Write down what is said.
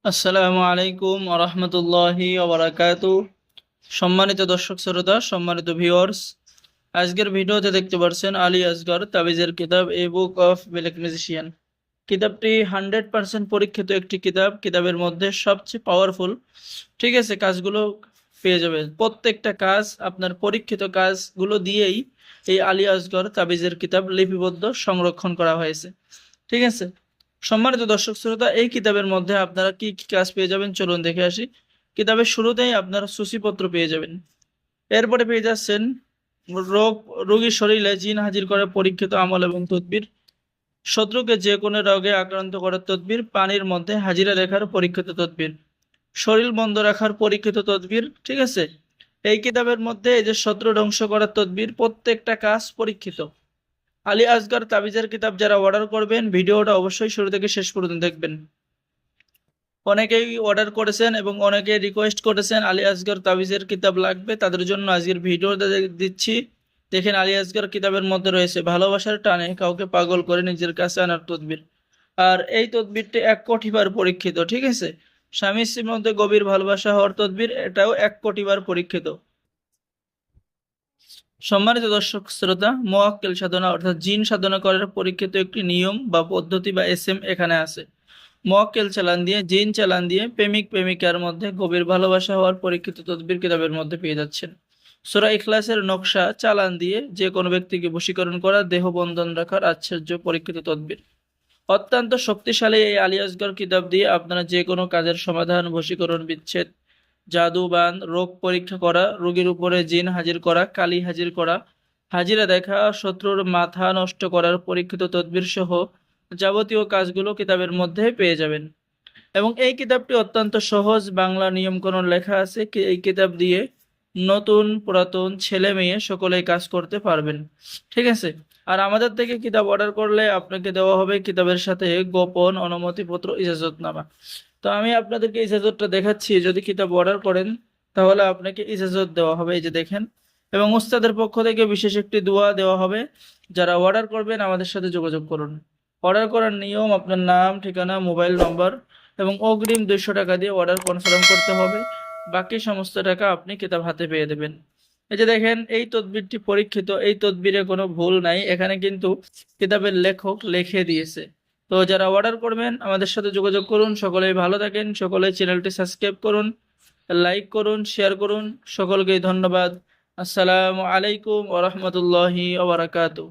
আসসালামু আলাইকুম ওরহমতুল্লাহি ওবারাকাতু। সম্মানিত দর্শক শ্রোতা, সম্মানিত ভিউয়ার্স, আজকের ভিডিওতে দেখতে পাচ্ছেন আলী আসগর তাবিজের কিতাব a book of black magician. কিতাবটি 100% পরীক্ষিত একটি কিতাব। কিতাবের মধ্যে সবচেয়ে পাওয়ারফুল, ঠিক আছে, কাজগুলো পেয়ে যাবেন। প্রত্যেকটা কাজ আপনার পরীক্ষিত কাজগুলো দিয়েই এই আলী আসগর তাবিজের কিতাব লিপিবদ্ধ সংরক্ষণ করা হয়েছে, ঠিক আছে। সম্মানিত দর্শক শ্রোতা, এই কিতাবের মধ্যে আপনারা কি কি কাজ পেয়ে যাবেন চলুন দেখে আসি। কিতাবের শুরুতেই আপনারা সূচিপত্র পেয়ে যাবেন। এরপরে পেয়ে যাচ্ছেন রোগ রোগীর শরীরে জিন হাজির করার পরীক্ষিত আমল এবং তদবির, শত্রুকে যে কোনো রোগে আক্রান্ত করার তদবির, পানির মধ্যে হাজিরা রেখার পরীক্ষিত তদবির, শরীর বন্ধ রাখার পরীক্ষিত তদবির, ঠিক আছে। এই কিতাবের মধ্যে এই যে শত্রু ধ্বংস করার তদবির, প্রত্যেকটা কাজ পরীক্ষিত। আলী আসগর তাবিজের কিতাব যারা অর্ডার করবেন ভিডিওটা অবশ্যই শুরু থেকে শেষ পর্যন্ত দেখবেন। অনেকেই অর্ডার করেছেন এবং অনেকে রিকোয়েস্ট করেছেন আলী আসগর তাবিজের কিতাব লাগবে, তাদের জন্য আজকের ভিডিওটা দিচ্ছি। দেখেন, আলী আসগর কিতাবের মধ্যে রয়েছে ভালোবাসার টানে কাউকে পাগল করে নিজের কাছে আনার তদবির। আর এই তদবিরটি 1 কোটি বার পরীক্ষিত, ঠিক আছে। স্বামী স্ত্রীর মধ্যে গভীর ভালোবাসা হওয়ার তদবির, এটাও 1 কোটি বার পরীক্ষিত। সম্মানিত দর্শক শ্রোতা, মোয়াক্কেল সাধনা অর্থাৎ জিন সাধনা করার পরীক্ষিত একটি নিয়ম বা পদ্ধতি বা এসএম এখানে আছে। মোয়াক্কেল চালান দিয়ে, জিন চালান দিয়ে প্রেমিক প্রেমিকার মধ্যে গভীর ভালোবাসা হওয়ার পরীক্ষিত তদবির কিতাবের মধ্যে পেয়ে যাচ্ছেন। সূরা ইখলাসের নকশা চালান দিয়ে যে কোনো ব্যক্তিকে বশীকরণ করা, দেহ বন্ধন রাখার আশ্চর্য পরীক্ষিত তদবির। অত্যন্ত শক্তিশালী এই আলী আসগর কিতাব দিয়ে আপনারা যে কোনো কাজের সমাধান, বশীকরণ, বিচ্ছেদ, জাদু বান, রোগ পরীক্ষা করা, রোগীর উপরে জিন হাজির করা, কালি হাজির করা, হাজিরা দেখা, শত্রুর মাথা নষ্ট করার পরীক্ষিত তদবির সহ যাবতীয় কাজগুলো কিতাবের মধ্যে পেয়ে যাবেন। এবং এই কিতাবটি অত্যন্ত সহজ বাংলা নিয়মকানুন লেখা আছে। এই কিতাব দিয়ে নতুন পুরাতন ছেলে মেয়ে সকলেই কাজ করতে পারবেন, ঠিক আছে। আর আমাদের থেকে কিতাব অর্ডার করলে আপনাকে দেওয়া হবে কিতাবের সাথে গোপন অনুমতিপত্র, ইজাজতনামা। তো আমি আপনাদেরকে ইজাজতটা দেখাচ্ছি। যদি কিতাব অর্ডার করেন তাহলে আপনাকে ইজাজত দেওয়া হবে, এই যে দেখেন। এবং উস্তাদের পক্ষ থেকে বিশেষ একটি দোয়া দেওয়া হবে। যারা অর্ডার করবেন আমাদের সাথে যোগাযোগ করুন। অর্ডার করার নিয়ম, আপনার নাম, ঠিকানা, মোবাইল নম্বর এবং অগ্রিম 200 টাকা দিয়ে অর্ডার কনফার্ম করতে হবে। বাকি সমস্ত টাকা আপনি কিতাব হাতে পেয়ে দেবেন। এই যে দেখেন, এই তদবিরটি পরীক্ষিত, এই তদবিরে কোনো ভুল নাই, এখানে কিন্তু কিতাবের লেখক লিখে দিয়েছে। তো যারা অর্ডার করবেন আমাদের সাথে যোগাযোগ করুন। সকলেই ভালো থাকেন, সকলেই চ্যানেলটি সাবস্ক্রাইব করুন, লাইক করুন, শেয়ার করুন। সকলকেই ধন্যবাদ। আসসালামু আলাইকুম ওয়া রাহমাতুল্লাহি ওয়া বারাকাতুহু।